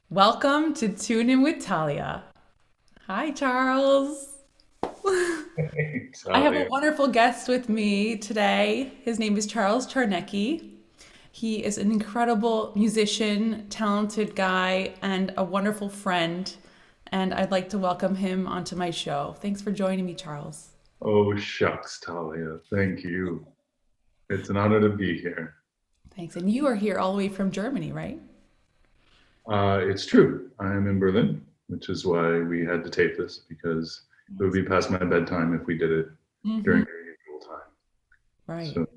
Welcome to Tune In with Talya. Hi, Charles. I have a Talya. wonderful guest with me today. His name is Charles Czarnecki. He is an incredible musician, talented guy, and a wonderful friend. And I'd like to welcome him onto my show. Thanks for joining me, Charles. Oh, shucks, Talia. Thank you. It's an honor to be here. Thanks. And you are here all the way from Germany, right? It's true. I am in Berlin, which is why we had to tape this because it would Yes. be past my bedtime if we did it Hmm. during your usual time. Right. So,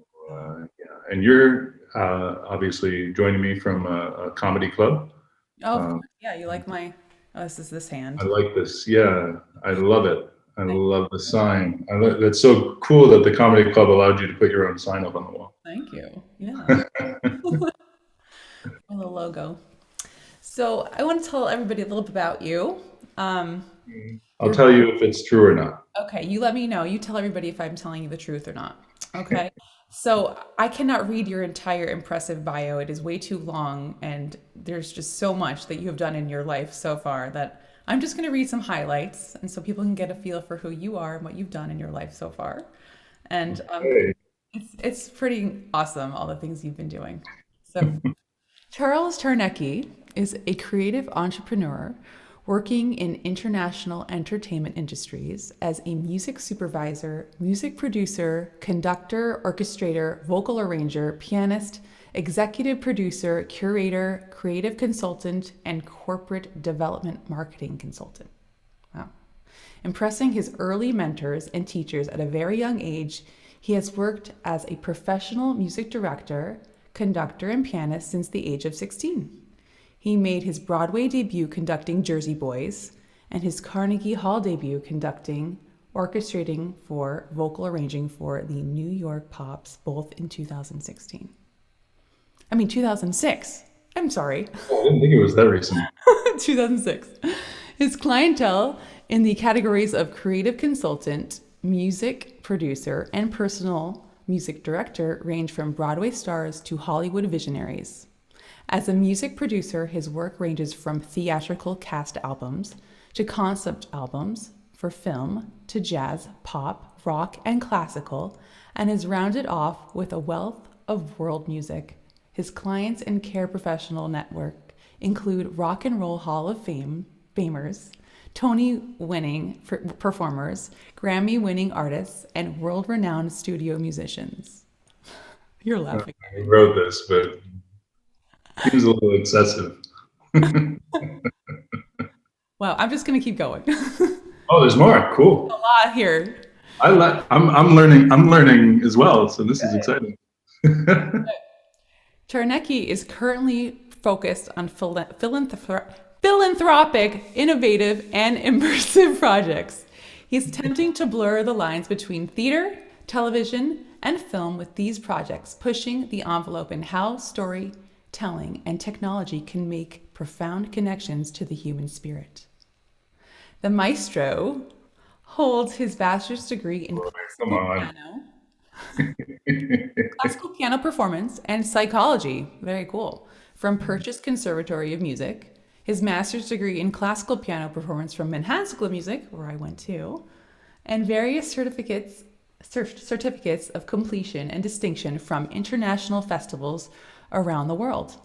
yeah. And you're obviously joining me from a comedy club. Oh, of Um, course. Yeah, you like my. Oh, this is this I hand. like this. Yeah, I love it. I love the sign. That's so cool that the comedy club allowed you to put your own sign up on the wall. Thank you. Yeah. A little logo. So I want to tell everybody a little bit about you. Um, I'll you're tell you if it's true or not. okay. You let me know. You tell everybody if I'm telling you the truth or not. Okay. So I cannot read your entire impressive bio. It is way too long, and there's just so much that you have done in your life so far that I'm just going to read some highlights, and so people can get a feel for who you are and what you've done in your life so far. And Hey. it's pretty awesome all the things you've been doing. So Charles Czarnecki is a creative entrepreneur working in international entertainment industries as a music supervisor, music producer, conductor, orchestrator, vocal arranger, pianist, executive producer, curator, creative consultant, and corporate development marketing consultant. Wow. Impressing his early mentors and teachers at a very young age, he has worked as a professional music director, conductor, and pianist since the age of 16. He made his Broadway debut conducting Jersey Boys and his Carnegie Hall debut conducting, orchestrating for vocal arranging for the New York Pops, both in 2016. 2006. I'm sorry. Oh, I didn't think it was that recent. 2006. His clientele in the categories of creative consultant, music producer, and personal music director range from Broadway stars to Hollywood visionaries. As a music producer, his work ranges from theatrical cast albums to concept albums for film to jazz, pop, rock, and classical, and is rounded off with a wealth of world music. His clients and care professional network include Rock and Roll Hall of Famers, Tony winning performers, Grammy winning artists, and world renowned studio musicians. You're laughing. I wrote this, but it seems a little excessive. Wow, I'm just going to keep going. A Oh, there's more. Cool. lot here. I'm learning. I'm learning as well. So this is exciting. Czarnecki is currently focused on philanthropic, innovative, and immersive projects. He's attempting to blur the lines between theater, television, and film with these projects, pushing the envelope in how storytelling and technology can make profound connections to the human spirit. The maestro holds his bachelor's degree in Come on. classical piano performance and psychology. Very cool. From Purchase Conservatory of Music, his master's degree in classical piano performance from Manhattan School of Music, where I went to, and various certificates of completion and distinction from international festivals around the world.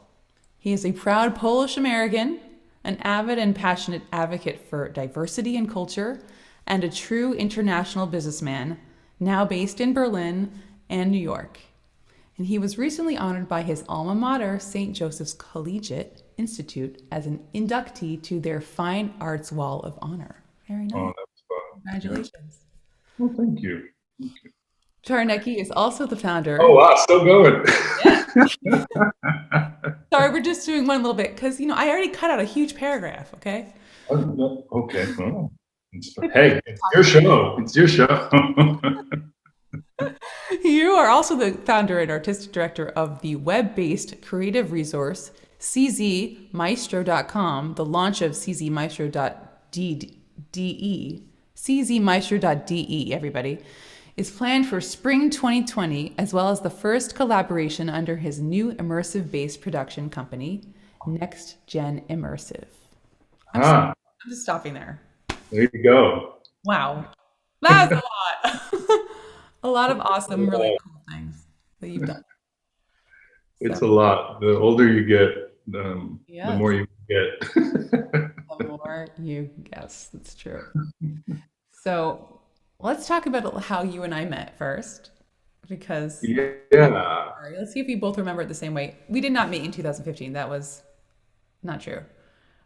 He is a proud Polish American, an avid and passionate advocate for diversity and culture, and a true international businessman, now based in Berlin and New York. And he was recently honored by his alma mater, St. Joseph's Collegiate Institute, as an inductee to their Fine Arts Wall of Honor. Very Oh, nice. that's fun. Yeah. Congratulations. Well, thank you. Czarnecki is also the Oh founder. wow, still going. Yeah. Sorry, we're just doing one little bit because, I already cut out a huge paragraph, okay? Oh, no, okay. Well, But hey, it's your show. It's your show. you are also the founder and artistic director of the web-based creative resource czmaestro.com, the launch of czmaestro.de. czmaestro.de, everybody, is planned for spring 2020, as well as the first collaboration under his new immersive-based production company, Next Gen Immersive. I'm, Ah, I'm just stopping there. there you go. Wow. That's a lot. A lot of awesome, really cool things that you've done. So, It's a lot. The older you get, the yes, more you get. the more you guess. That's true. So, let's talk about how you and I met first, because Yeah. all right, let's see if we both remember it the same way. We did not meet in 2015. That was not true.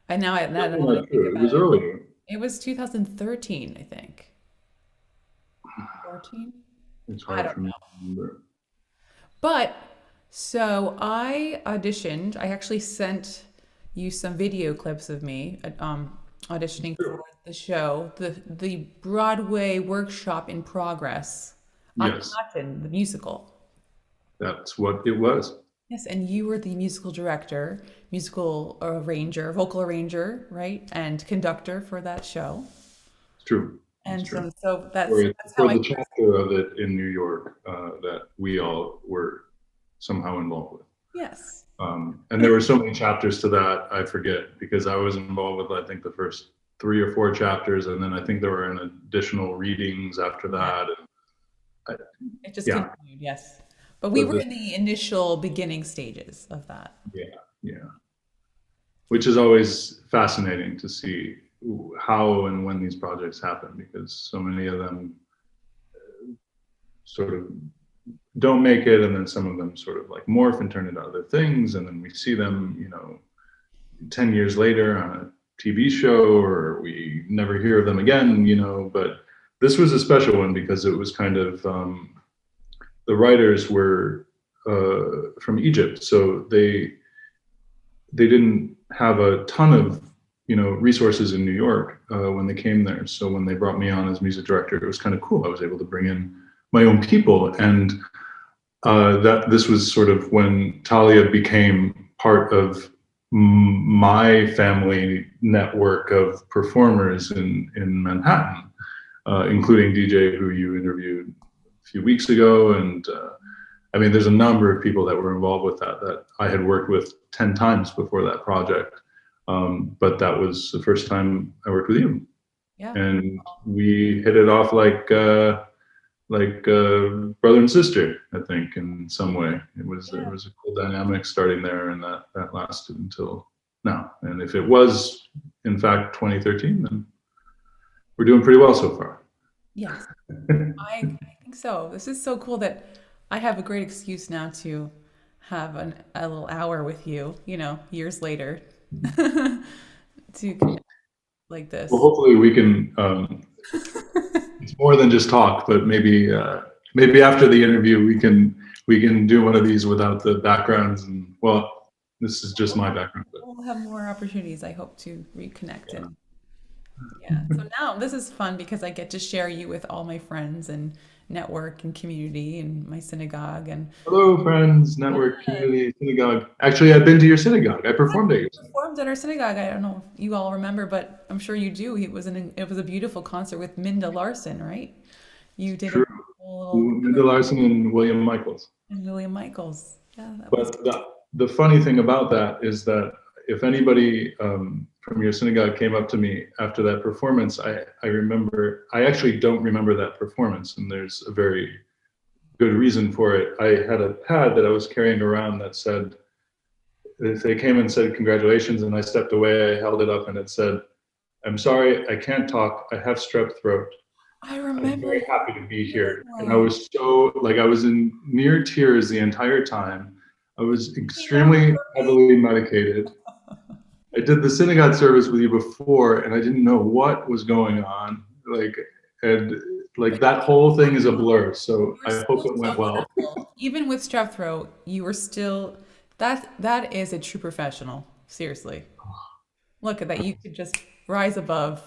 And now That's that I not think true. It about was it, earlier. it was 2013, I think. 14? It's I hard don't for me know. to remember. But so I auditioned. I actually sent you some video clips of me auditioning for the show, the Broadway workshop in progress, Yes, Akhenaten, the musical. that's what it was. Yes, and you were the musical director, musical arranger, vocal arranger, right, and conductor for that show. It's true. It's And true. so For, that's how for I the first. chapter of it in New York that we all were somehow involved with. Yes. And there were so many chapters to that, I forget, because I was involved with, I think, the first 3 or 4 chapters, and then I think there were an additional readings after Yeah. that. I, It just yeah, continued, yes. But we but were this, in the initial beginning stages of that. yeah, yeah, which is always fascinating to see how and when these projects happen, because so many of them sort of don't make it, and then some of them sort of like morph and turn into other things, and then we see them, 10 years later on a TV show, or we never hear of them again, but this was a special one because it was kind of the writers were from Egypt, so they didn't have a ton of resources in New York when they came there. So when they brought me on as music director, it was kind of cool. I was able to bring in my own people, and that this was sort of when Talya became part of my family network of performers in Manhattan, including DJ who you interviewed a few weeks ago, and I mean, there's a number of people that were involved with that I had worked with 10 times before that project. But that was the first time I worked with you. Yeah. And we hit it off like brother and sister, I think, in some way. It Yeah. was a cool dynamic starting there, and that lasted until now. And if it was in fact 2013, then we're doing pretty well so far. Yes. I think so. This is so cool that I have a great excuse now to have a little hour with you, years later to connect like Well, this. hopefully we can. It's more than just talk, but maybe after the interview we can do one of these without the backgrounds. And well, this is just my background, but We'll have more opportunities, I hope, to reconnect. yeah. And yeah, so now this is fun because I get to share you with all my friends and network and community and my synagogue. And Hello, friends, network, community, synagogue. Actually, I've been to your synagogue. I performed at your synagogue. performed at our synagogue. I don't know if you all remember, but I'm sure you do. It was a beautiful concert with Minda Larson, right? You did a True. little Linda Larson and William Michaels. and William Michaels. Yeah, that was But the funny thing about that is that if anybody from your synagogue came up to me after that performance, I remember, I actually don't remember that performance. And there's a very good reason for it. I had a pad that I was carrying around that said, if they came and said congratulations, and I stepped away, I held it up and it said, "I'm sorry, I can't talk. I have strep throat. I I'm remember very you happy to be here." And I beautifully. was so, like, I was in near tears the entire time. I was Sing that extremely for me. heavily medicated. I did the synagogue service with you before, and I didn't know what was going on. Like, and like that whole thing is a blur. You So were I hope still it so went well. wonderful. Even with strep throat, you were still that is a true professional. Seriously. Look at that. You could just rise above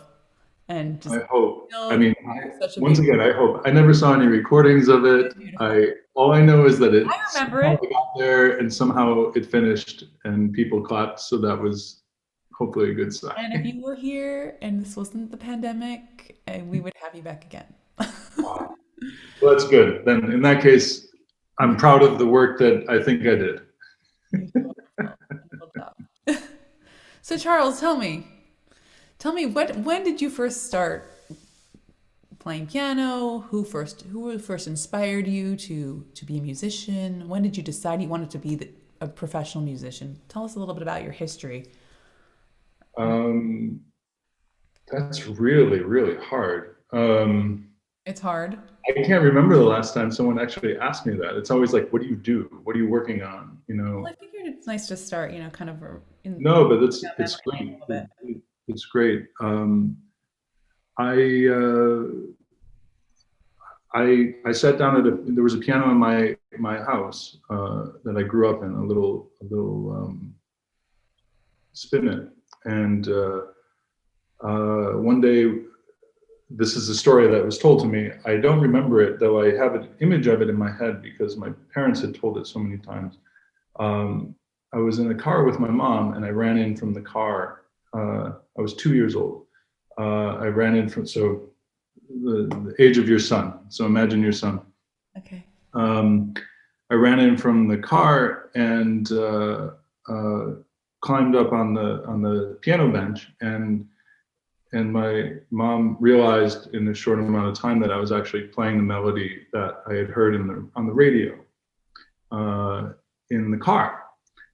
and just I hope. I still mean, do such a once big again, I hope. I never saw any recordings of it. beautiful. I all I know is that I it remember somehow it. got there and somehow it finished and people clapped. So that was hopefully a good And if sign. you were here and this wasn't the pandemic, we would have you back again. Wow. Well, that's good. Then in that case, I'm proud of the work that I think I did. You did wonderful. Wonderful job. So Charles, tell me when did you first start playing piano? Who first inspired you to be a musician? When did you decide you wanted to be a professional musician? Tell us a little bit about your history. Um, that's really, really hard. It's hard. I can't remember the last time someone actually asked me that. It's always like, what do you do? What are you working on? You Well, know, I figured it's nice to start, kind of in no, but it's memory lane a great. little bit. It's great. I I sat down at there was a piano in my house that I grew up in, a little spinet, and one day, this is a story that was told to me. I don't remember it, though I have an image of it in my head because my parents had told it so many times. Um, I was in a car with my mom, and I ran in from the car. I was 2 years old. I ran in from the age of your son. So imagine your son. Okay. Um, I ran in from the car and uh, climbed up on the piano bench, and my mom realized in a short amount of time that I was actually playing the melody that I had heard on the radio uh, in the car,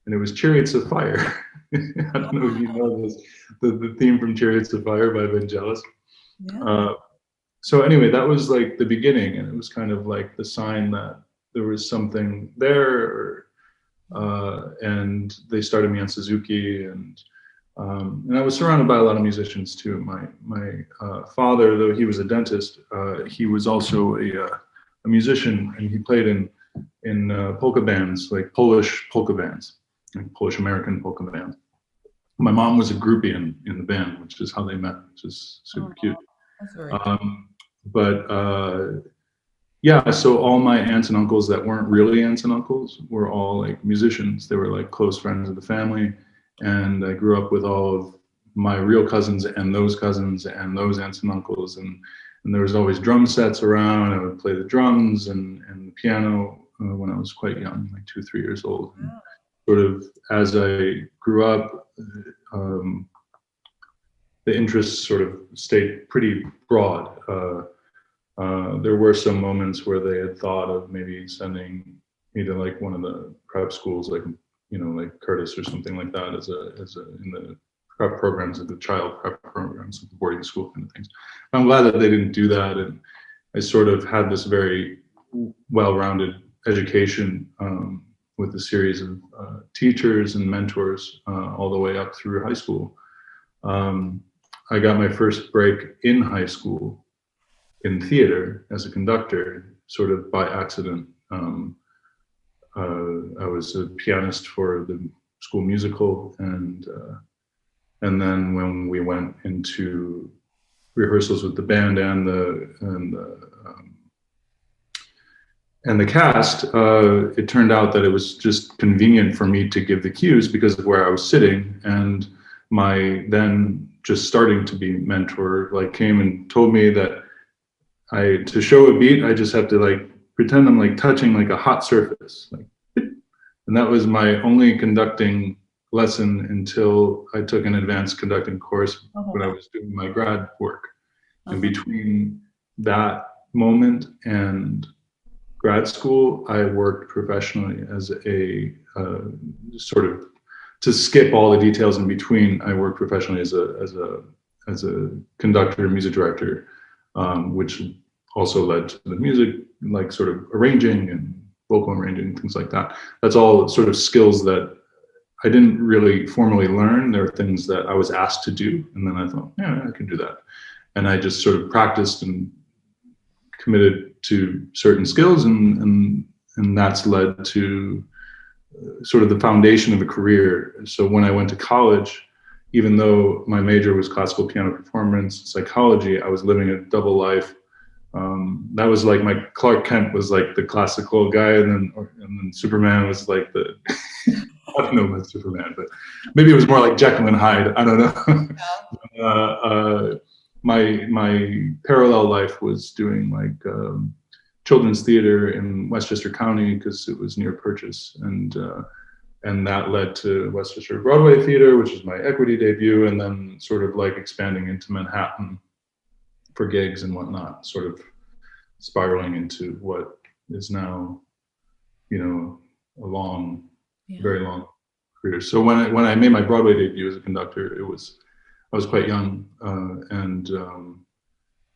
and it was "Chariots of Fire." I don't know if you know this, the theme from "Chariots of Fire" by Vangelis. Yeah. Uh, so anyway, that was like the beginning, and it was kind of like the sign that there was something there. And they started me on Suzuki, and I was surrounded by a lot of musicians too. My father, though he was a dentist, he was also a musician, and he played in polka bands, like Polish polka bands, like Polish American polka bands. My mom was a groupie in the band, which is how they met, which is super cute. Oh, that's very cute. But yeah, so all my aunts and uncles that weren't really aunts and uncles were all like musicians. They were like close friends of the family, and I grew up with all of my real cousins and those aunts and uncles, and there was always drum sets around. I would play the drums and the piano when I was quite young, like 2, 3 years old. And Wow. sort of as I grew up, um, the interests sort of stayed pretty broad. There were some moments where they had thought of maybe sending me to like one of the prep schools, like like Curtis or something like that, as a in the prep programs, of the child prep programs, the boarding school kind of things. I'm glad that they didn't do that, and I sort of had this very well-rounded education with a series of teachers and mentors all the way up through high school. Um, I got my first break in high school in theater as a conductor, sort of by accident. I was a pianist for the school musical, and then when we went into rehearsals with the band and the cast, it turned out that it was just convenient for me to give the cues because of where I was sitting, and my then just starting to be mentor like came and told me that to show a beat, I just have to like pretend I'm like touching like a hot surface, like, and that was my only conducting lesson until I took an advanced conducting course Oh, when I wow. was doing my grad work. And Uh-huh. between that moment and grad school, I worked professionally as a sort of, to skip all the details in between. I worked professionally as a conductor, music director, which also led to the music, like sort of arranging and vocal arranging, things like that. That's all sort of skills that I didn't really formally learn. There are things that I was asked to do, and then I thought, yeah, I can do that. And I just sort of practiced and committed to certain skills, and that's led to sort of the foundation of a career. So when I went to college, even though my major was classical piano performance psychology, I was living a double life. That was like my Clark Kent was like the classical guy, and then Superman was like the I don't know about Superman, but maybe it was more like Jekyll and Hyde. I don't know. My parallel life was doing like children's theater in Westchester County because it was near Purchase, and that led to Westchester Broadway Theater, which was my equity debut, and then sort of like expanding into Manhattan for gigs and whatnot, sort of spiraling into what is now, a long, very long career. So when I made my Broadway debut as a conductor, I was quite young,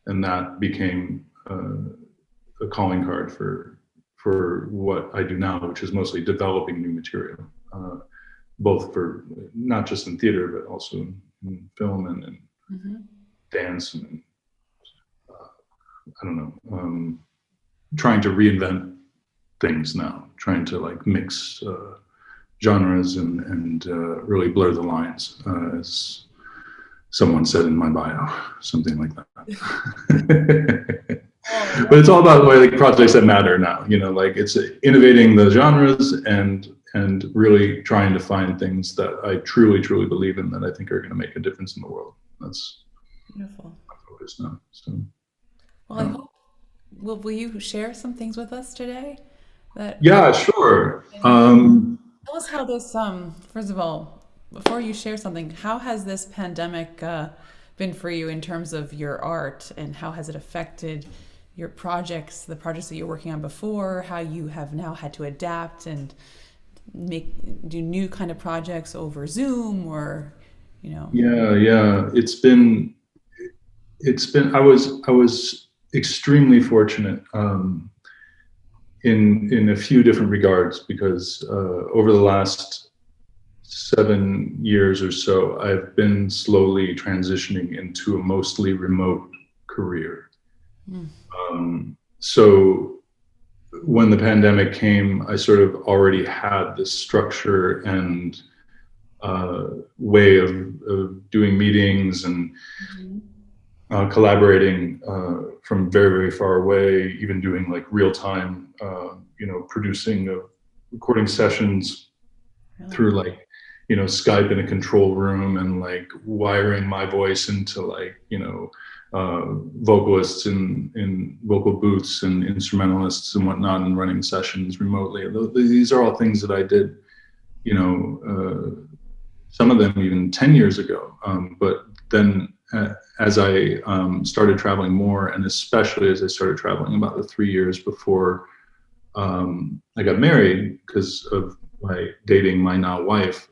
and that became a calling card for what I do now, which is mostly developing new material, both for not just in theater but also in film and dance and I don't know, trying to reinvent things now, trying to like mix genres and really blur the lines, as someone said in my bio, something like that. But it's all about like projects that matter now, like it's innovating the genres and really trying to find things that I truly believe in, that I think are going to make a difference in the world. That's beautiful. my focus now. So, well, I hope. Will you share some things with us today? Yeah, sure. Tell us how this. First of all, before you share something, how has this pandemic been for you in terms of your art, and how has it affected your projects, the projects that you're working on before, how you have now had to adapt and do new kind of projects over Zoom, or Yeah. It's been. I was extremely fortunate in a few different regards, because over the last 7 years or so, I've been slowly transitioning into a mostly remote career. So when the pandemic came, I sort of already had this structure and way of doing meetings and collaborating from very, very far away, even doing like real time, producing recording sessions through like, Skype in a control room, and like wiring my voice into like, vocalists in vocal booths and instrumentalists and whatnot, and running sessions remotely. These are all things that I did, some of them even 10 years ago. But then as I started traveling more, and especially as I started traveling about the 3 years before I got married, because of my dating my now wife,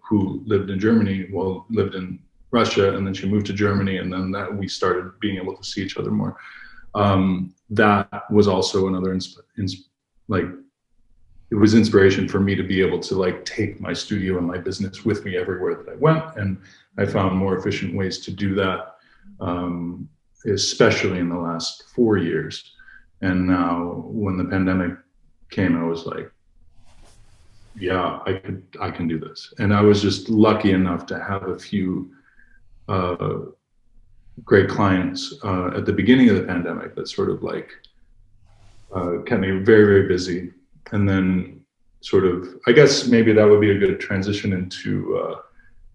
who lived in Russia, and then she moved to Germany, and then that we started being able to see each other more. That was also another it was inspiration for me to be able to like take my studio and my business with me everywhere that I went, and I found more efficient ways to do that, especially in the last 4 years. And now, when the pandemic came, I was like, yeah, I can do this. And I was just lucky enough to have a few great clients at the beginning of the pandemic that sort of like kept me very, very busy. And then sort of, I guess maybe that would be a good transition into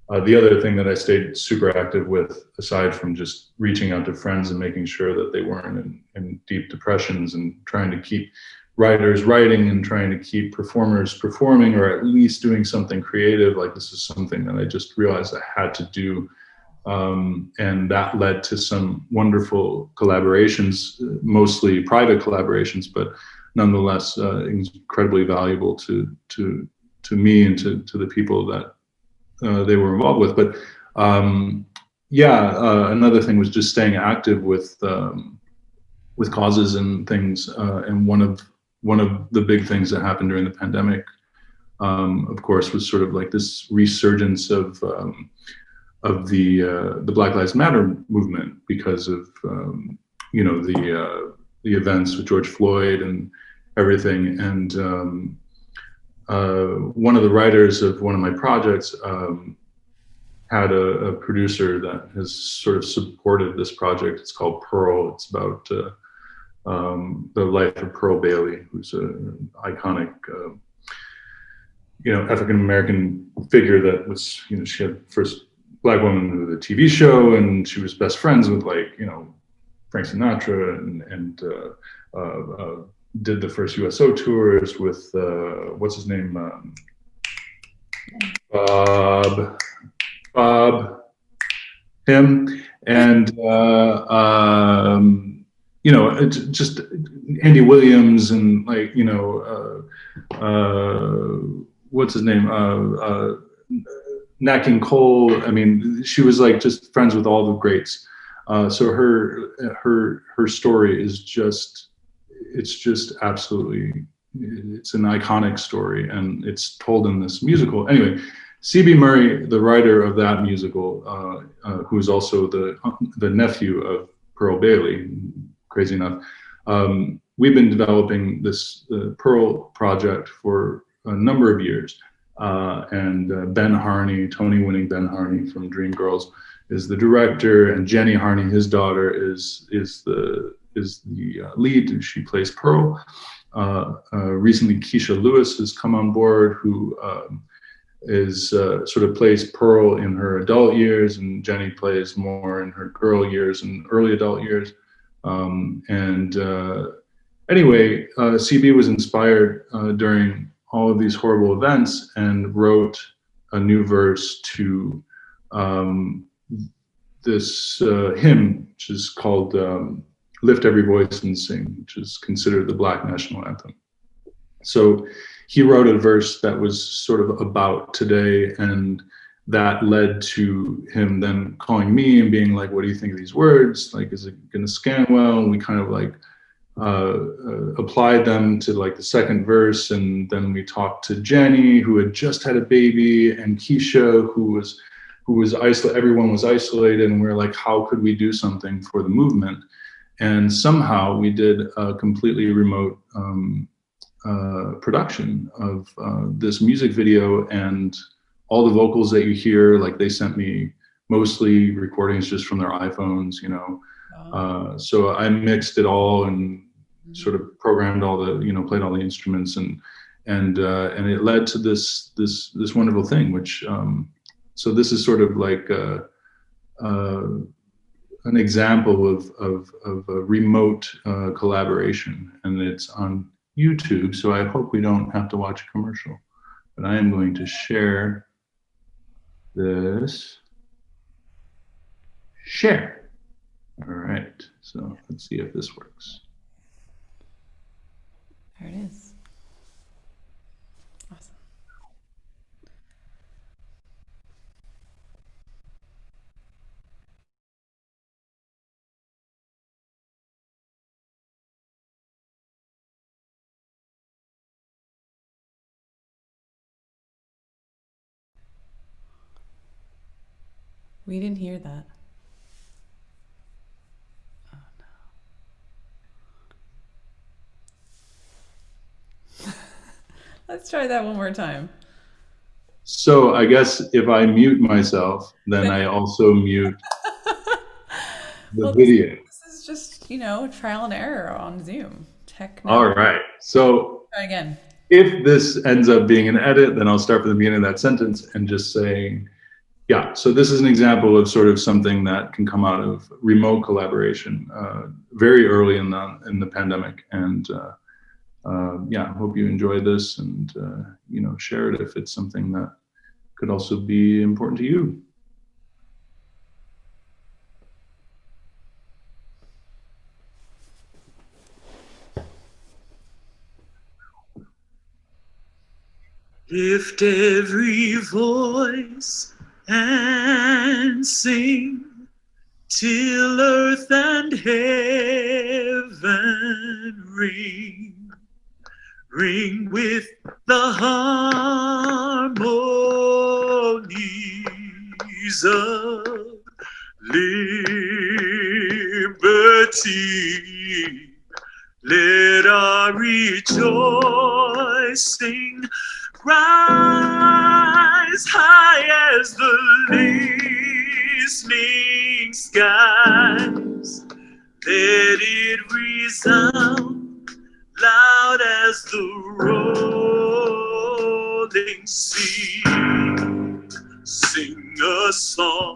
the other thing that I stayed super active with, aside from just reaching out to friends and making sure that they weren't in deep depressions, and trying to keep writers writing and trying to keep performers performing, or at least doing something creative. Like, this is something that I just realized I had to do. And that led to some wonderful collaborations, mostly private collaborations, but nonetheless incredibly valuable to me and to the people that they were involved with. But another thing was just staying active with causes and things. And one of the big things that happened during the pandemic, of course, was sort of like this resurgence of the Black Lives Matter movement, because of the the events with George Floyd and everything. And one of the writers of one of my projects had a producer that has sort of supported this project. It's called Pearl. It's about the life of Pearl Bailey, who's an iconic, African American figure that was, she had first Black woman with a TV show, and she was best friends with Frank Sinatra, and did the first USO tours with what's his name, Bob, him, and just Andy Williams, and what's his name, Nat King Cole. I mean, she was just friends with all the greats. So her story is just absolutely, it's an iconic story, and it's told in this musical. Anyway, C.B. Murray, the writer of that musical, who is also the nephew of Pearl Bailey, crazy enough, we've been developing this Pearl project for a number of years. And Ben Harney, Tony-winning Ben Harney from Dreamgirls, is the director, and Jenny Harney, his daughter, is the lead. She plays Pearl. Recently, Keisha Lewis has come on board, who is sort of plays Pearl in her adult years, and Jenny plays more in her girl years and early adult years. Anyway, CB was inspired during all of these horrible events and wrote a new verse to this hymn, which is called Lift Every Voice and Sing, which is considered the Black national anthem. So he wrote a verse that was sort of about today, and that led to him then calling me and being like, what do you think of these words? Is it gonna scan well? And we kind of applied them to the second verse, and then we talked to Jenny, who had just had a baby, and Keisha, who was isolated. Everyone was isolated, and we were like, how could we do something for the movement? And somehow we did a completely remote production of this music video, and all the vocals that you hear, they sent me mostly recordings just from their iPhones, Wow. So I mixed it all and sort of programmed all the, played all the instruments, and it led to this wonderful thing, which, so this is sort of an example of a remote collaboration, and it's on YouTube. So I hope we don't have to watch a commercial, but I am going to share this. Share. All right, so let's see if this works. There it is. Awesome. We didn't hear that. Oh no. Let's try that one more time. So I guess if I mute myself, then I also mute the video. This is just, trial and error on Zoom. All right. So try again. If this ends up being an edit, then I'll start from the beginning of that sentence and just saying, yeah, so this is an example of sort of something that can come out of remote collaboration very early in the pandemic. And yeah, I hope you enjoy this, and share it if it's something that could also be important to you. Lift every voice and sing till earth and heaven ring, ring with the harmonies of liberty. rise high as the listening skies. Let it resound loud as the rolling sea. Sing a song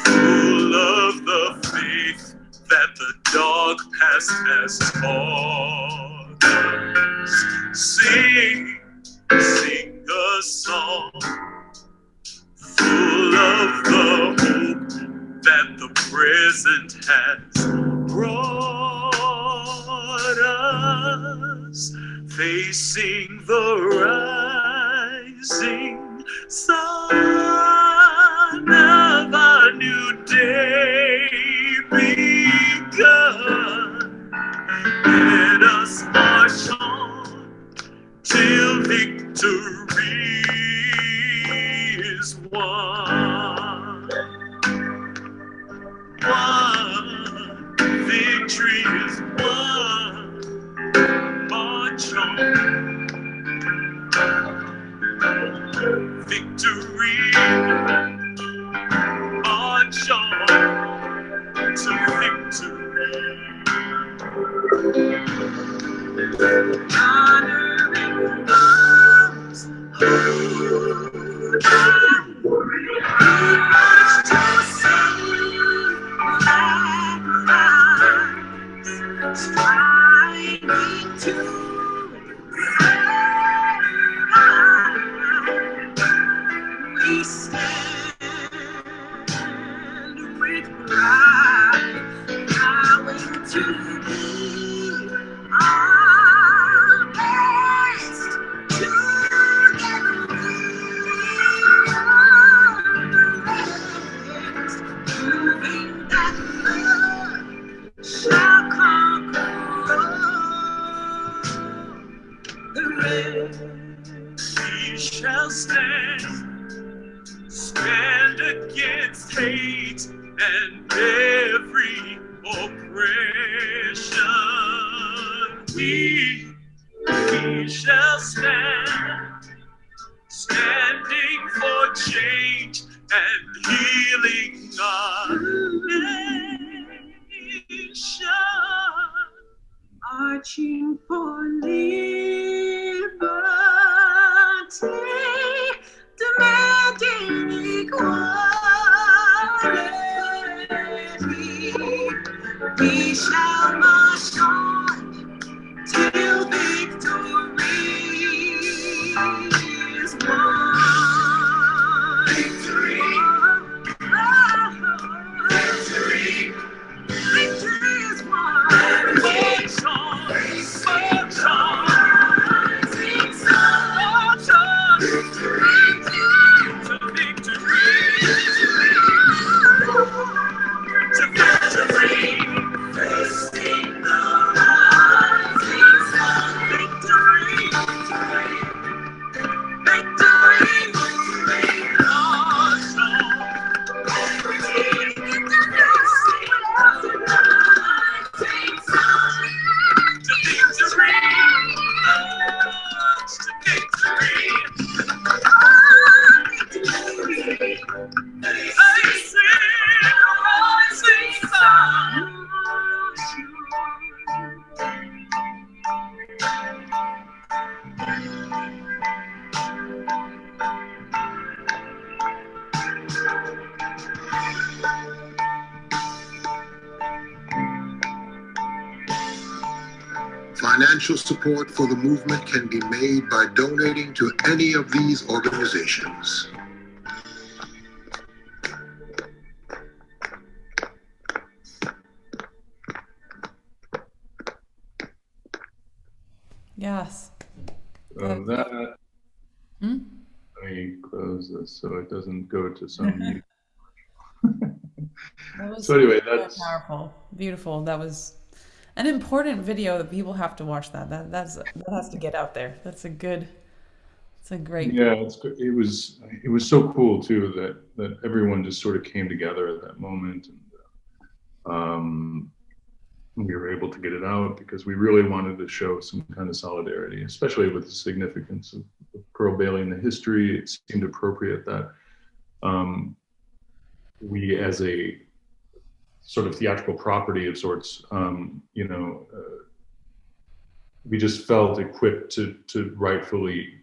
full of the faith that the dark past has taught us. Sing a song full of the hope that the present has brought us. Facing the rising sun of a new day begun. Let us march on till victory is won. Victory is won. March on. Victory. March on to victory. Honoring arms, hold on. March to save black lives, striving to survive. We stand with pride, vowing to be our best. Together we are the rest, proving that love shall conquer all the rest. We shall stand against hate and every oppression. We shall stand, standing for change and healing our nation. Marching for liberty, demanding equality. We shall march on till victory is won. Victory. Victory. Victory is won. March on. March on. March on. Victory. To victory. To victory. Facing the rising sun. Victory. Victory. March on. Victory. To victory. March to victory. Facing the rising sun. Financial support for the movement can be made by donating to any of these organizations. Yes. That, Hmm? let me close this so it doesn't go to some mute. That was So anyway, very that's powerful, beautiful. That was an important video that people have to watch. That has to get out there. That's a good. It's a great. yeah, it's good. It was so cool too that everyone just sort of came together at that moment, and we were able to get it out because we really wanted to show some kind of solidarity, especially with the significance of Pearl Bailey in the history. It seemed appropriate that we, as a sort of theatrical property of sorts, we just felt equipped to rightfully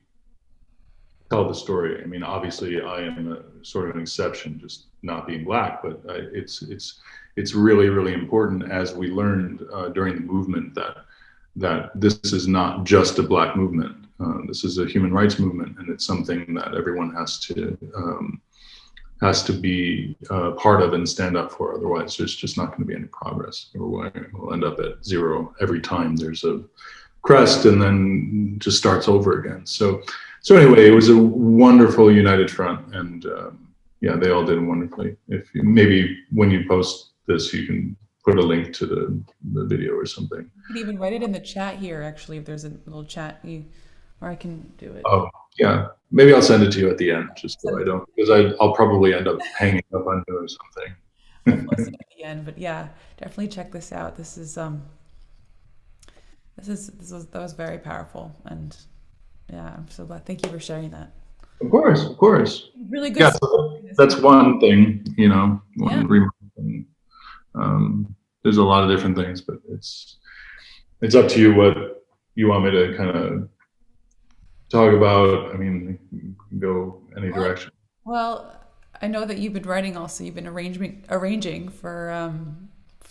tell the story. I mean, obviously, I am a sort of an exception, just not being Black, but it's really, really important, as we learned during the movement, that this is not just a Black movement. This is a human rights movement, and it's something that everyone has to be part of and stand up for. Otherwise, there's just not going to be any progress. We'll end up at zero every time there's a crest, and then just starts over again. So anyway, it was a wonderful united front, and yeah, they all did wonderfully. Maybe when you post this, you can put a link to the video or something. You can even write it in the chat here, actually, if there's a little chat, or I can do it. Oh, yeah. Maybe I'll send it to you at the end, just so I don't, because I'll probably end up hanging up on you or something. We'll post it at the end, but yeah, definitely check this out. That was very powerful, and yeah, I'm so glad. Thank you for sharing that. Of course. Really good. Yeah, so that's one thing, one remark. There's a lot of different things, but it's up to you what you want me to kind of talk about. I mean, go any direction. Well, I know that you've been writing also. You've been arranging for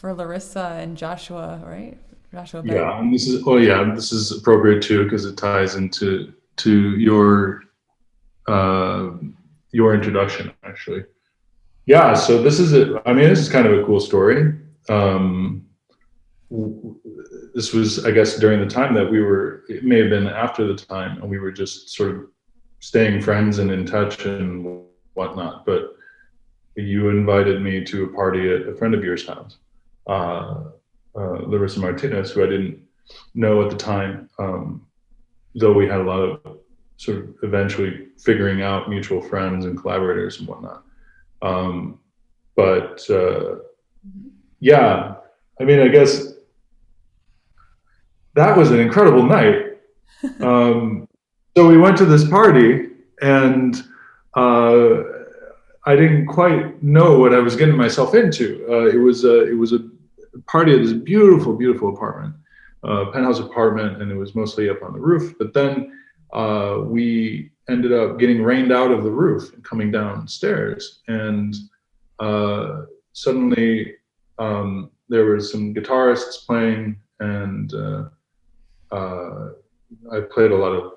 Larisa and Joshua, right? Joshua. Yeah, and this is appropriate too, because it ties into your introduction, actually. Yeah, so this is kind of a cool story. This was, I guess, during the time that it may have been after the time, and we were just sort of staying friends and in touch and whatnot. But you invited me to a party at a friend of yours' house, Larisa Martinez, who I didn't know at the time, though we had a lot of sort of eventually figuring out mutual friends and collaborators and whatnot. Yeah, I mean, I guess that was an incredible night. So we went to this party, and I didn't quite know what I was getting myself into. It was a party at this beautiful, beautiful apartment, penthouse apartment, and it was mostly up on the roof. But then we ended up getting rained out of the roof and coming downstairs, and suddenly there were some guitarists playing, and I played a lot of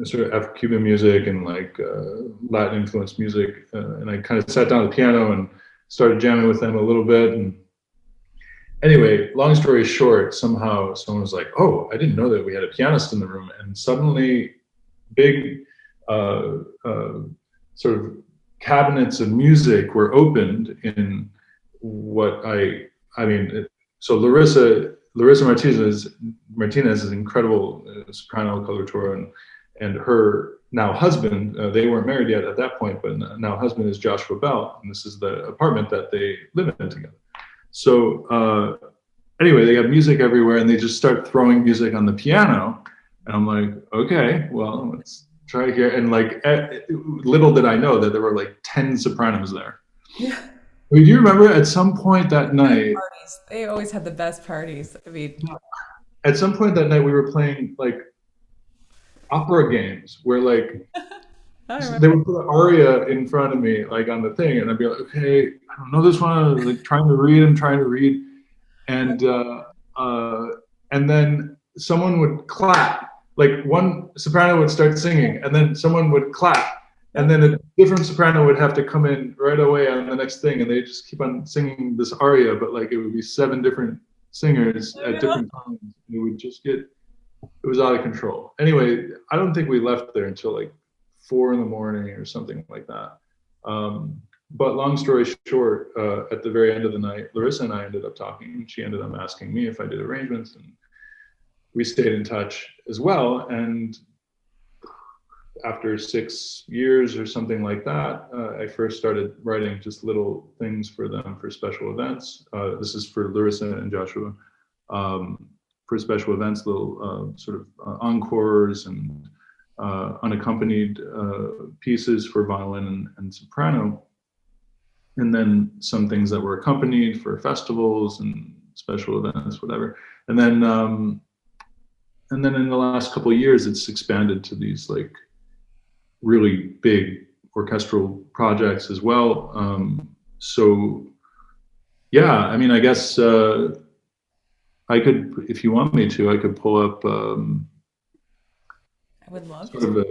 sort of Afro-Cuban music and like Latin influenced music, and I kind of sat down at the piano and started jamming with them a little bit. And anyway, long story short, somehow someone was like, "Oh, I didn't know that we had a pianist in the room," and suddenly big sort of cabinets of music were opened in what so Larisa Martinez is an incredible soprano, coloratura, and her now husband, they weren't married yet at that point, but now husband is Joshua Bell, and this is the apartment that they live in together. So anyway, they have music everywhere, and they just start throwing music on the piano, and I'm like, okay, well, let's try here. And like, little did I know that there were like 10 sopranos there. Yeah. Do you remember at some point that night? Parties. They always had the best parties. I mean, at some point that night, we were playing like opera games where like they would put an aria in front of me, like on the thing, and I'd be like, okay, I don't know this one. I was like trying to read, and then someone would clap. Like one soprano would start singing, and then someone would clap. And then a different soprano would have to come in right away on the next thing, and they just keep on singing this aria, but like it would be 7 different singers at different times. It would just it was out of control. Anyway, I don't think we left there until like 4 a.m. or something like that. But long story short, at the very end of the night, Larisa and I ended up talking, and she ended up asking me if I did arrangements, and we stayed in touch as well. And after 6 years or something like that, I first started writing just little things for them for special events. This is for Larisa and Joshua. For special events, little sort of encores and unaccompanied pieces for violin and soprano. And then some things that were accompanied for festivals and special events, whatever. And then in the last couple of years, it's expanded to these like really big orchestral projects as well. So yeah, I mean, I guess I could, if you want me to, I could pull up I would love sort of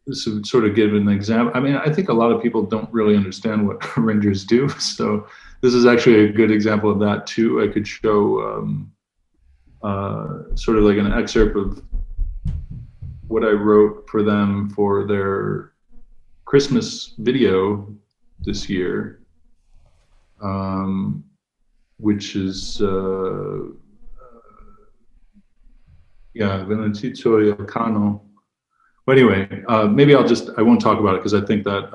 this would sort of give an example. I mean, I think a lot of people don't really understand what arrangers do. So this is actually a good example of that too. I could show sort of like an excerpt of what I wrote for them for their Christmas video this year, which is Venetito Yacano. But anyway, maybe I won't talk about it because I think that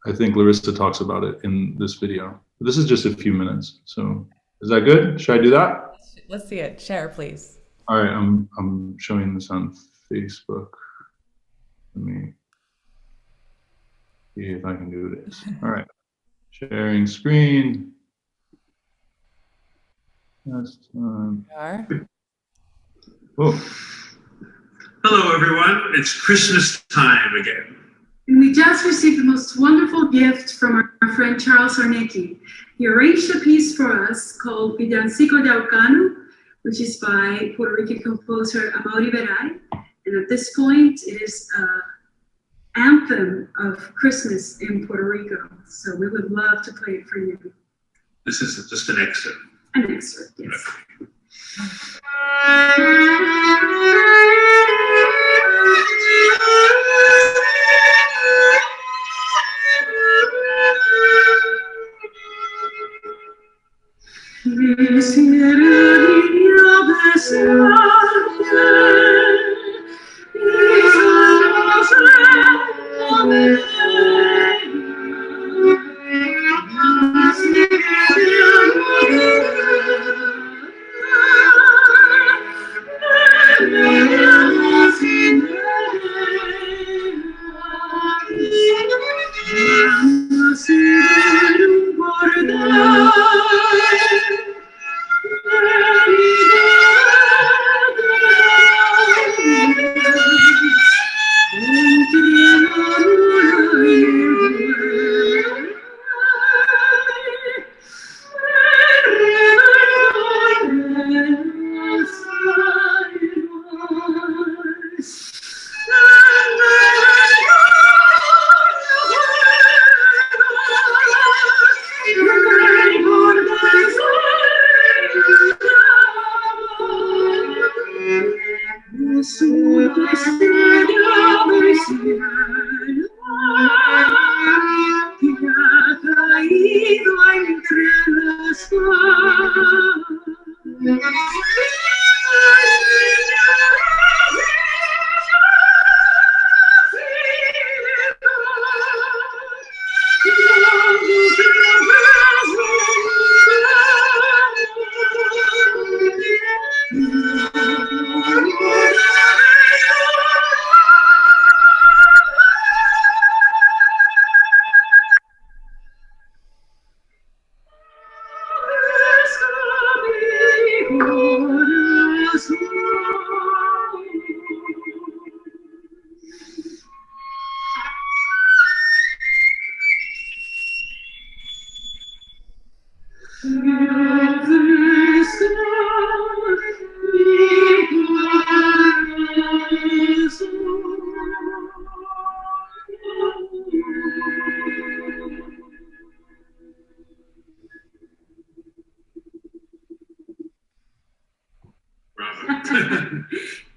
I think Larisa talks about it in this video. This is just a few minutes. So is that good? Should I do that? Let's see it. Share, please. All right, I'm showing this on Facebook. Let me see if I can do this. All right, sharing screen. Just, Are. oh. Hello, everyone. It's Christmas time again. And we just received the most wonderful gift from our friend Charles Czarnecki. He arranged a piece for us called Villancico de Aucano, which is by Puerto Rican composer Amaury Veray. And at this point, it is an anthem of Christmas in Puerto Rico. So we would love to play it for you. This is just an excerpt. An excerpt, yes.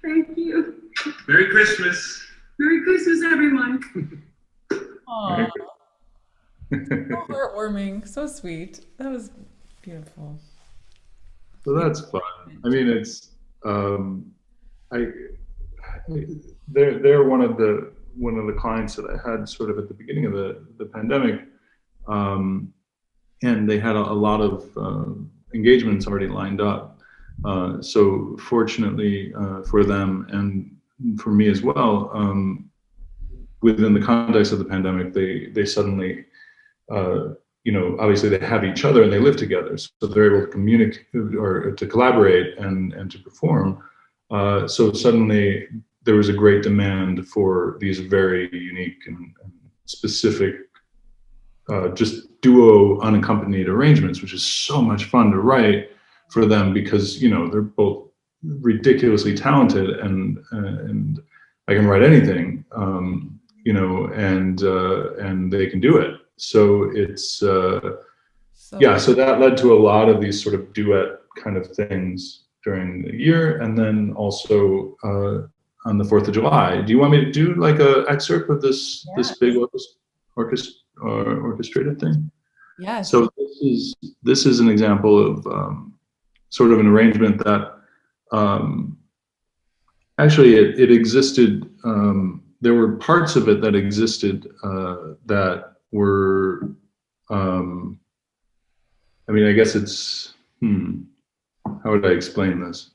Thank you. Merry Christmas. Merry Christmas, everyone. Aww. So heartwarming. So sweet. That was beautiful. So that's fun. I mean, it's I they're one of the clients that I had sort of at the beginning of the pandemic, and they had a lot of engagements already lined up. So fortunately for them and for me as well, within the context of the pandemic, they suddenly, obviously they have each other and they live together, so they're able to communicate or to collaborate and to perform. So suddenly there was a great demand for these very unique and specific, just duo unaccompanied arrangements, which is so much fun to write for them because, they're both ridiculously talented and I can write anything, and they can do it. So it's, so that led to a lot of these sort of duet kind of things during the year. And then also on the 4th of July, do you want me to do like a excerpt of this big orchestrated thing? Yes. So this is an example of sort of an arrangement that actually it existed. There were parts of it that existed that were, I guess it's, how would I explain this?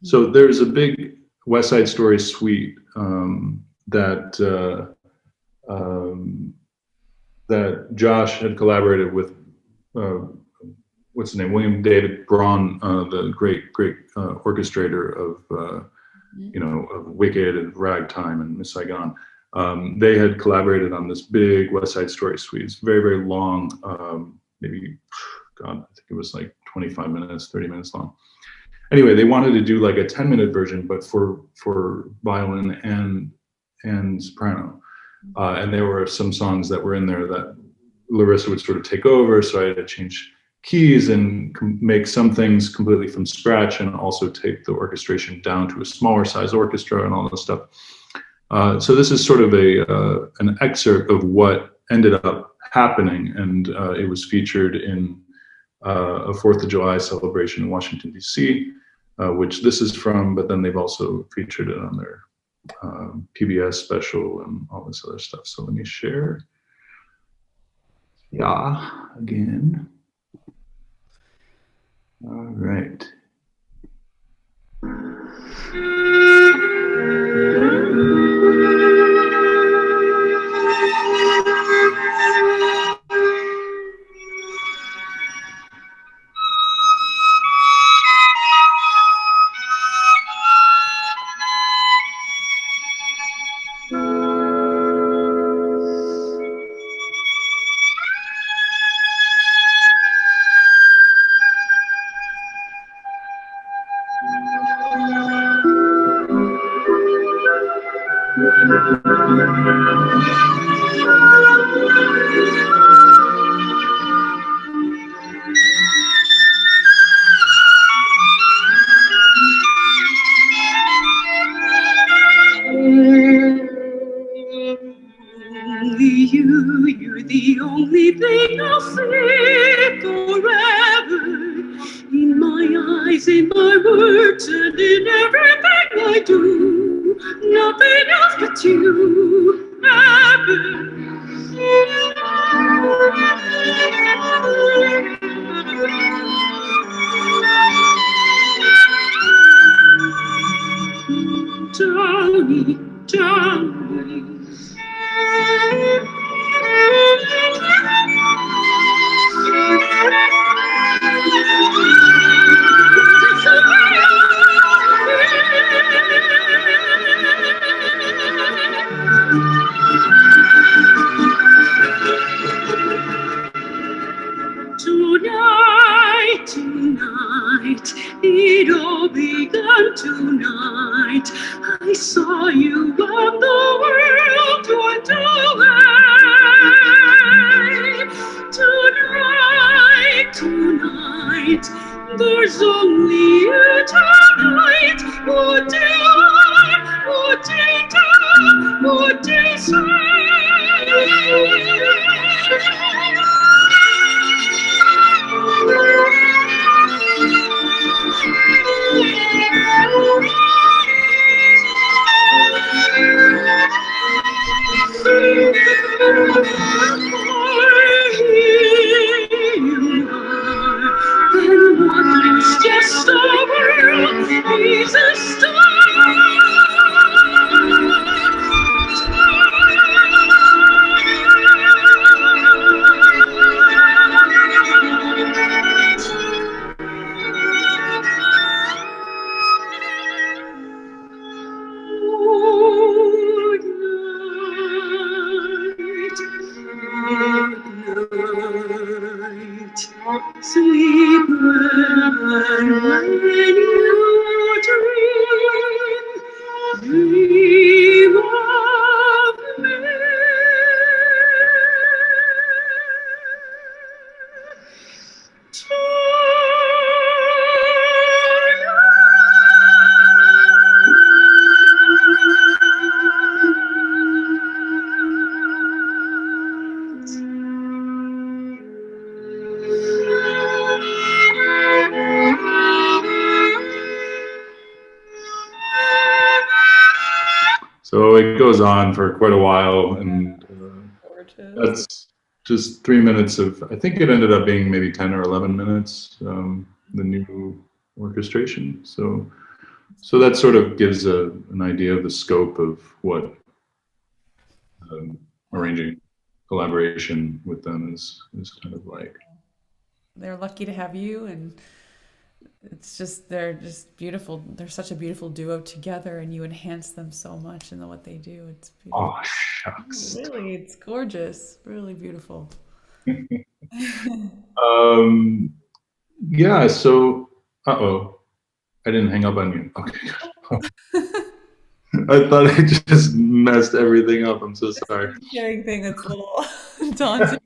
So there's a big West Side Story suite that Josh had collaborated with, what's his name? William David Braun, the great orchestrator of, of Wicked and Ragtime and Miss Saigon. They had collaborated on this big West Side Story suite. It's very, very long, maybe, God, I think it was like 25 minutes, 30 minutes long. Anyway, they wanted to do like a 10-minute version, but for violin and soprano. And there were some songs that were in there that Larisa would sort of take over. So I had to change keys and make some things completely from scratch and also take the orchestration down to a smaller size orchestra and all this stuff. So this is sort of an excerpt of what ended up happening. And it was featured in a 4th of July celebration in Washington, D.C., which this is from, but then they've also featured it on their PBS special and all this other stuff. So let me share. Yeah, again. All right. You're the only thing I'll say forever. In my eyes, in my words, and in everything I do. Nothing else but you, ever. Tell me, tell me. Tonight, tonight, it all began tonight. I saw you and the world went away. Tonight, tonight, there's only you tonight. What did I, what did I, what did I say? goes on for quite a while, and Gorgeous. that's just 3 minutes of. I think it ended up being maybe 10 or 11 minutes. The new orchestration. So that sort of gives an idea of the scope of what arranging collaboration with them is kind of like. They're lucky to have you, and they're just beautiful. They're such a beautiful duo together, and you enhance them so much in what they do. It's beautiful. Oh shucks. Really, it's gorgeous. Really beautiful. Yeah. So, I didn't hang up on you. Okay. I thought I just messed everything up. I'm so sorry. Sharing thing that's a little daunting.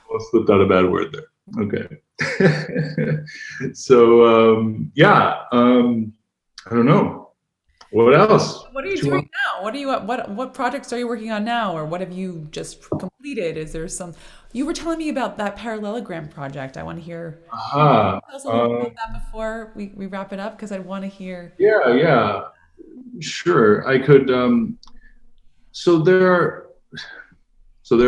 Well, slipped out a bad word there. Okay. So, yeah. I don't know. What else? What are you doing now? What projects are you working on now, or what have you just completed? Is there some? You were telling me about that parallelogram project. I want to hear. Aha. Tell us a little bit about that before we wrap it up, because I want to hear. Yeah. Sure. I could. So there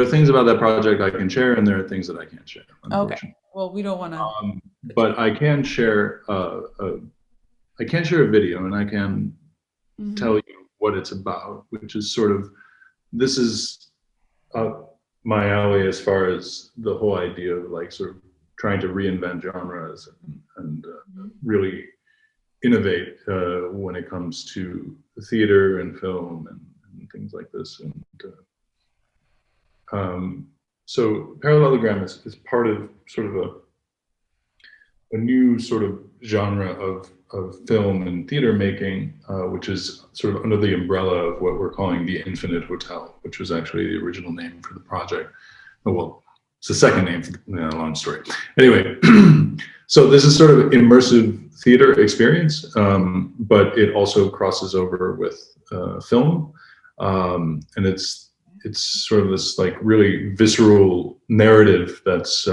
are things about that project I can share, and there are things that I can't share. Okay. Well, we don't want to. But I can share. I can share a video, and I can tell you what it's about, which is sort of, this is my alley as far as the whole idea of like sort of trying to reinvent genres and really innovate when it comes to theater and film and things like this. And so parallelogram is part of sort of a new sort of genre of film and theater making, which is sort of under the umbrella of what we're calling the Infinite Hotel, which was actually the original name for the project. Oh, well, it's the second name for the long story. Anyway, so this is sort of immersive theater experience, but it also crosses over with film, and it's sort of this like really visceral narrative that's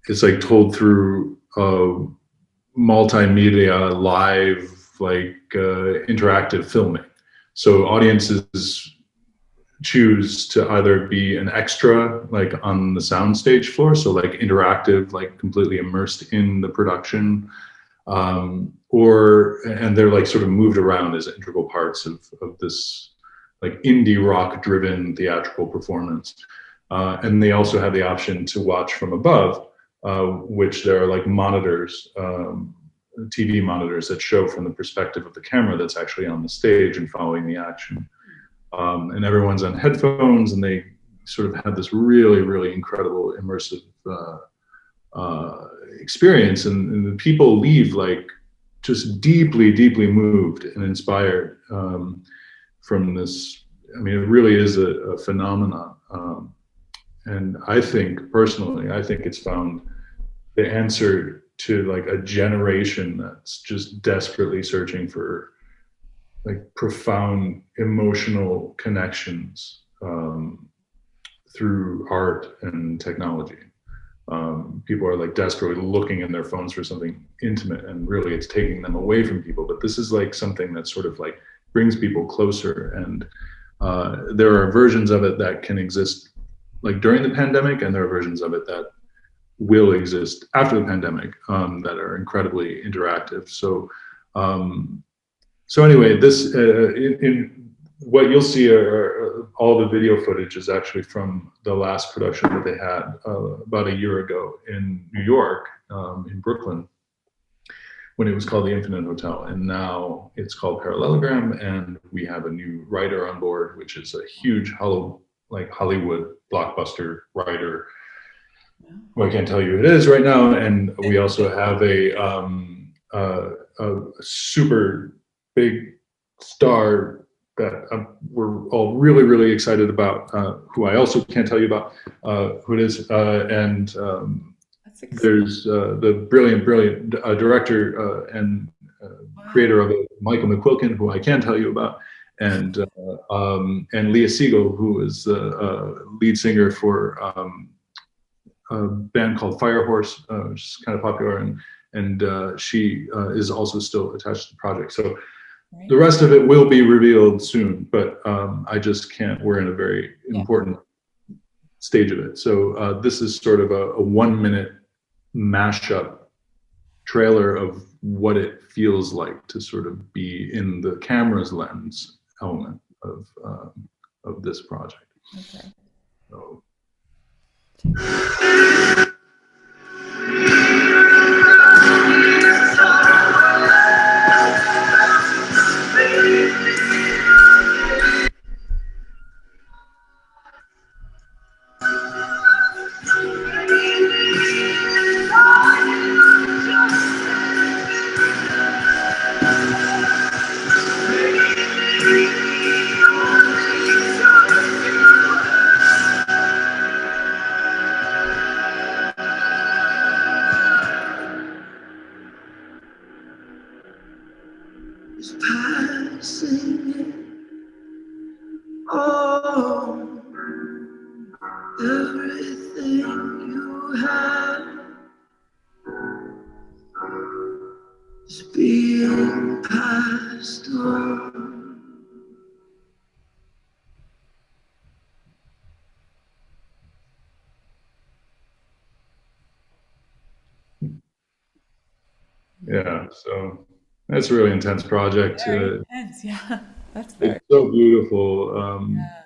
it's like told through multimedia, live, like interactive filming. So audiences choose to either be an extra, like on the soundstage floor, so like interactive, like completely immersed in the production, and they're like sort of moved around as integral parts of this like indie rock driven theatrical performance. And they also have the option to watch from above, which there are like monitors, TV monitors that show from the perspective of the camera that's actually on the stage and following the action. And everyone's on headphones, and they sort of have this really, really incredible immersive experience. And the people leave like just deeply, deeply moved and inspired from this. I mean, it really is a phenomenon. And I think personally, it's found the answer to like a generation that's just desperately searching for like profound emotional connections through art and technology. People are like desperately looking in their phones for something intimate, and really it's taking them away from people. But this is like something that sort of like brings people closer, and there are versions of it that can exist like during the pandemic, and there are versions of it that will exist after the pandemic that are incredibly interactive. So anyway, this in what you'll see are all the video footage is actually from the last production that they had about a year ago in New York, in Brooklyn, when it was called the Infinite Hotel, and now it's called Parallelogram, and we have a new writer on board, which is a huge Hollywood blockbuster writer, who I can't tell you who it is right now. And we also have a super big star that we're all really, really excited about, who I also can't tell you about who it is. And there's the brilliant director and creator of it, Michael McQuilkin, who I can tell you about. And Leah Siegel, who is the lead singer for a band called Firehorse, which is kind of popular, and she is also still attached to the project. So Right. The rest of it will be revealed soon, but I just can't. We're in a very important stage of it. So this is sort of a 1-minute mashup trailer of what it feels like to sort of be in the camera's lens element of this project. Okay. So. Oh, everything you have is being passed on. Yeah, so that's a really intense project. Very intense, yeah. That's very. It's so beautiful. Yeah.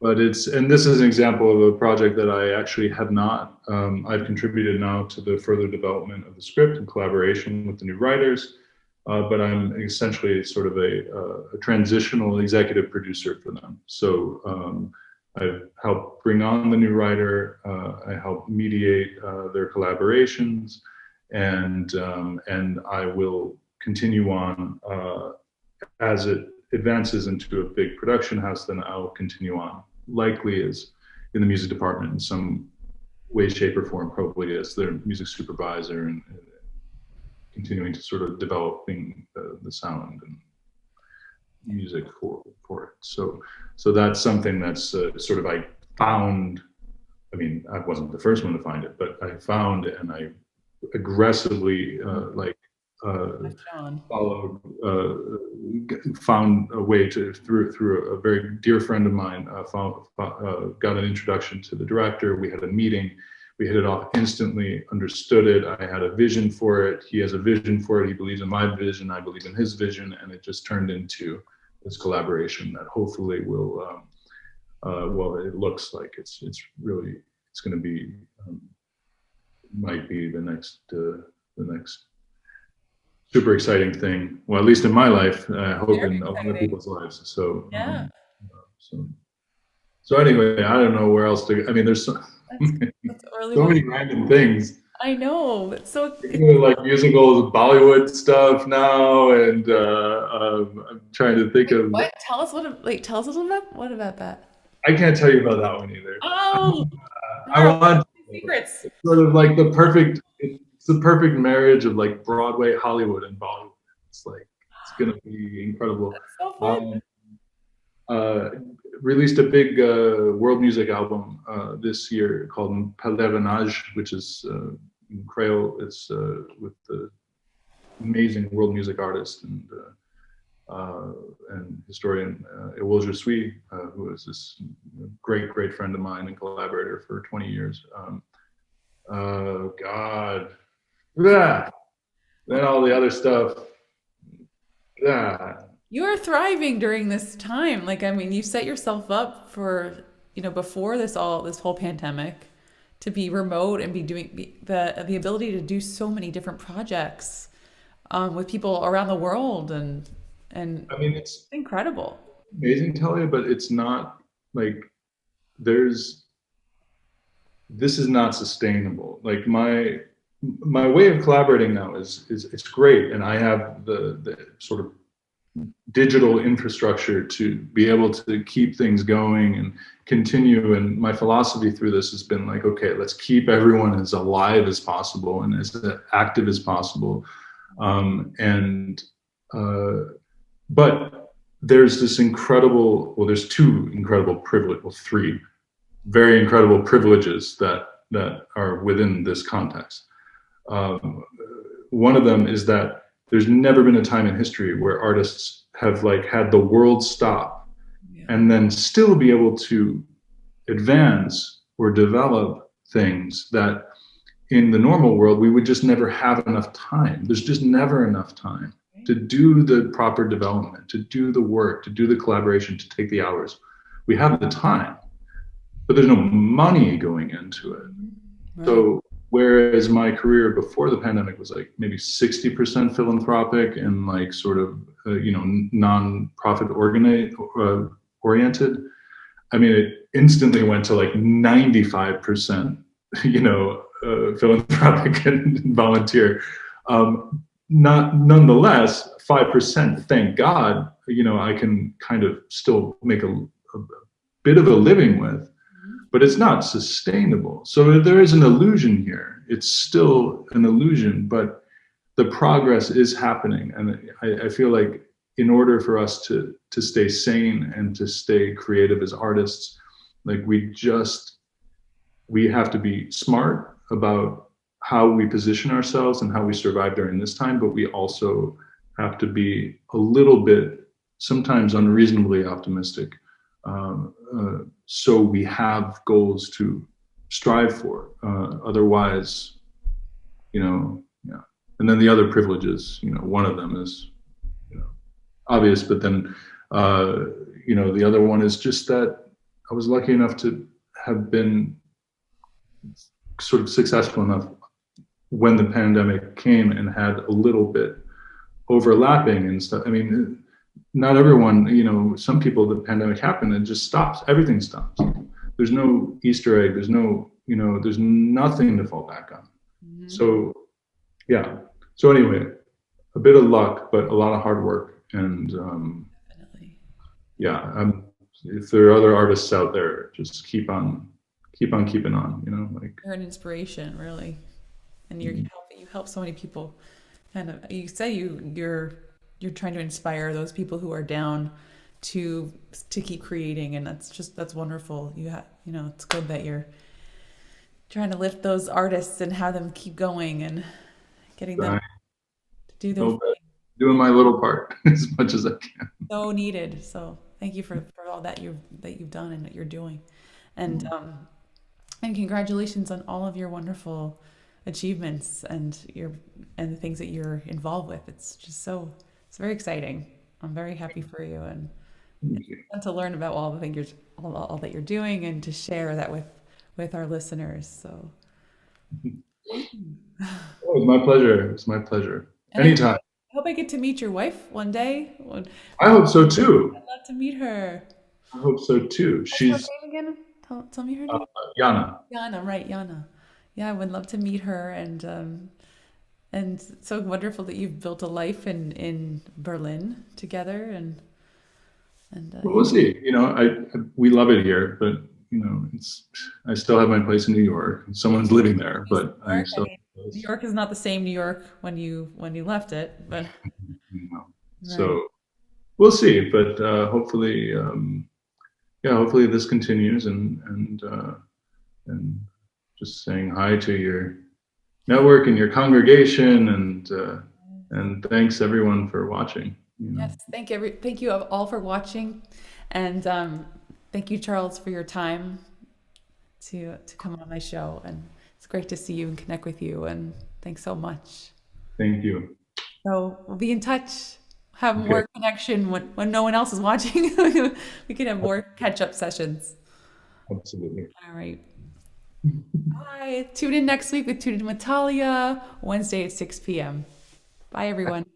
But and this is an example of a project that I actually have not. I've contributed now to the further development of the script in collaboration with the new writers, but I'm essentially sort of a transitional executive producer for them. So I've helped bring on the new writer. I help mediate their collaborations, and I will continue on as it advances into a big production house. Then I'll continue on, likely as in the music department in some way, shape, or form, probably as their music supervisor, and continuing to sort of developing the sound and music for it. So that's something that's sort of I found. I mean, I wasn't the first one to find it, but I found it, and I aggressively followed, found a way to through a very dear friend of mine, got an introduction to the director. We had a meeting, we hit it off instantly, understood it. I had a vision for it. He has a vision for it. He believes in my vision. I believe in his vision, and it just turned into this collaboration that hopefully will. Well, it looks like it's going to be might be the next super exciting thing. Well, at least in my life, I hope in a lot of people's lives. So Yeah. So anyway, I don't know where else to go. I mean, there's so, That's really so many random things. I know. It's so Like musicals, Bollywood stuff now, and I'm trying to think of. what? Tell us tell us a little bit. What about that? I can't tell you about that one either. Oh, I want secrets. It's sort of like it's the perfect marriage of like Broadway, Hollywood, and Bollywood. It's like it's gonna be incredible. That's so fun. Released a big world music album this year called Pèlerinage, which is in Creole. It's with the amazing world music artist and historian Ewol Jesui, who is this great friend of mine and collaborator for 20 years. God, yeah. Then all the other stuff. Yeah. You are thriving during this time. Like, I mean, you set yourself up for, before this whole pandemic, to be remote and the ability to do so many different projects with people around the world, and I mean, it's incredible. Amazing, Talya, but it's not like this is not sustainable. Like my way of collaborating now is it's great, and I have the sort of digital infrastructure to be able to keep things going and continue. And my philosophy through this has been like, okay, let's keep everyone as alive as possible and as active as possible. But there's this there's two incredible three very incredible privileges that are within this context. One of them is that there's never been a time in history where artists have like had the world stop and then still be able to advance or develop things that in the normal world we would just never have enough time. There's just never enough time to do the proper development, to do the work, to do the collaboration, to take the hours. We have the time, but there's no money going into it. Right. So whereas my career before the pandemic was like maybe 60% philanthropic and like sort of non-profit oriented, I mean, it instantly went to like 95%, philanthropic and volunteer. Nonetheless, 5%, thank God, I can kind of still make a bit of a living with, but it's not sustainable. So there is an illusion here. It's still an illusion, but the progress is happening. And I feel like in order for us to stay sane and to stay creative as artists, like we have to be smart about how we position ourselves and how we survive during this time, but we also have to be a little bit, sometimes unreasonably optimistic. So we have goals to strive for. Otherwise, yeah. And then the other privileges, one of them is, obvious, but then, the other one is just that I was lucky enough to have been sort of successful enough when the pandemic came and had a little bit overlapping and stuff. I mean, not everyone, some people, the pandemic happened and it just stops. Everything stops. There's no Easter egg. There's no, there's nothing to fall back on. Mm-hmm. So, yeah. So anyway, a bit of luck, but a lot of hard work. And definitely. Yeah, if there are other artists out there, just keep on keeping on, like you're an inspiration, really. And you help so many people. Kind of, you say you're trying to inspire those people who are down to keep creating, and that's wonderful. It's good that you're trying to lift those artists and have them keep going and getting them to do their thing. Doing my little part as much as I can. So needed. So thank you for all that you've done and that you're doing, and congratulations on all of your wonderful achievements and the things that you're involved with. It's very exciting. I'm very happy for you, and it's fun to learn about all the things all that you're doing and to share that with our listeners. So it's my pleasure. It's my pleasure. Anytime. I hope I get to meet your wife one day. I hope so too. I'd love to meet her. I hope so too. She's her name again? Tell me her name. Yana. Yana, right? Yana. Yeah, I would love to meet her, and so wonderful that you've built a life in Berlin together, and we'll see. We love it here, but I still have my place in New York. Someone's living there, but I still. New York is not the same New York when you left it, but no. Right. So we'll see. But hopefully, hopefully this continues, and just saying hi to your network and your congregation, and thanks everyone for watching. Yes, thank you all for watching, and thank you, Charles, for your time to come on my show, and it's great to see you and connect with you, and thanks so much. Thank you. So we'll be in touch, have more connection when no one else is watching. We can have more catch-up sessions. Absolutely. All right. Bye. Tune in next week with Talya, Wednesday at 6 p.m. Bye, everyone.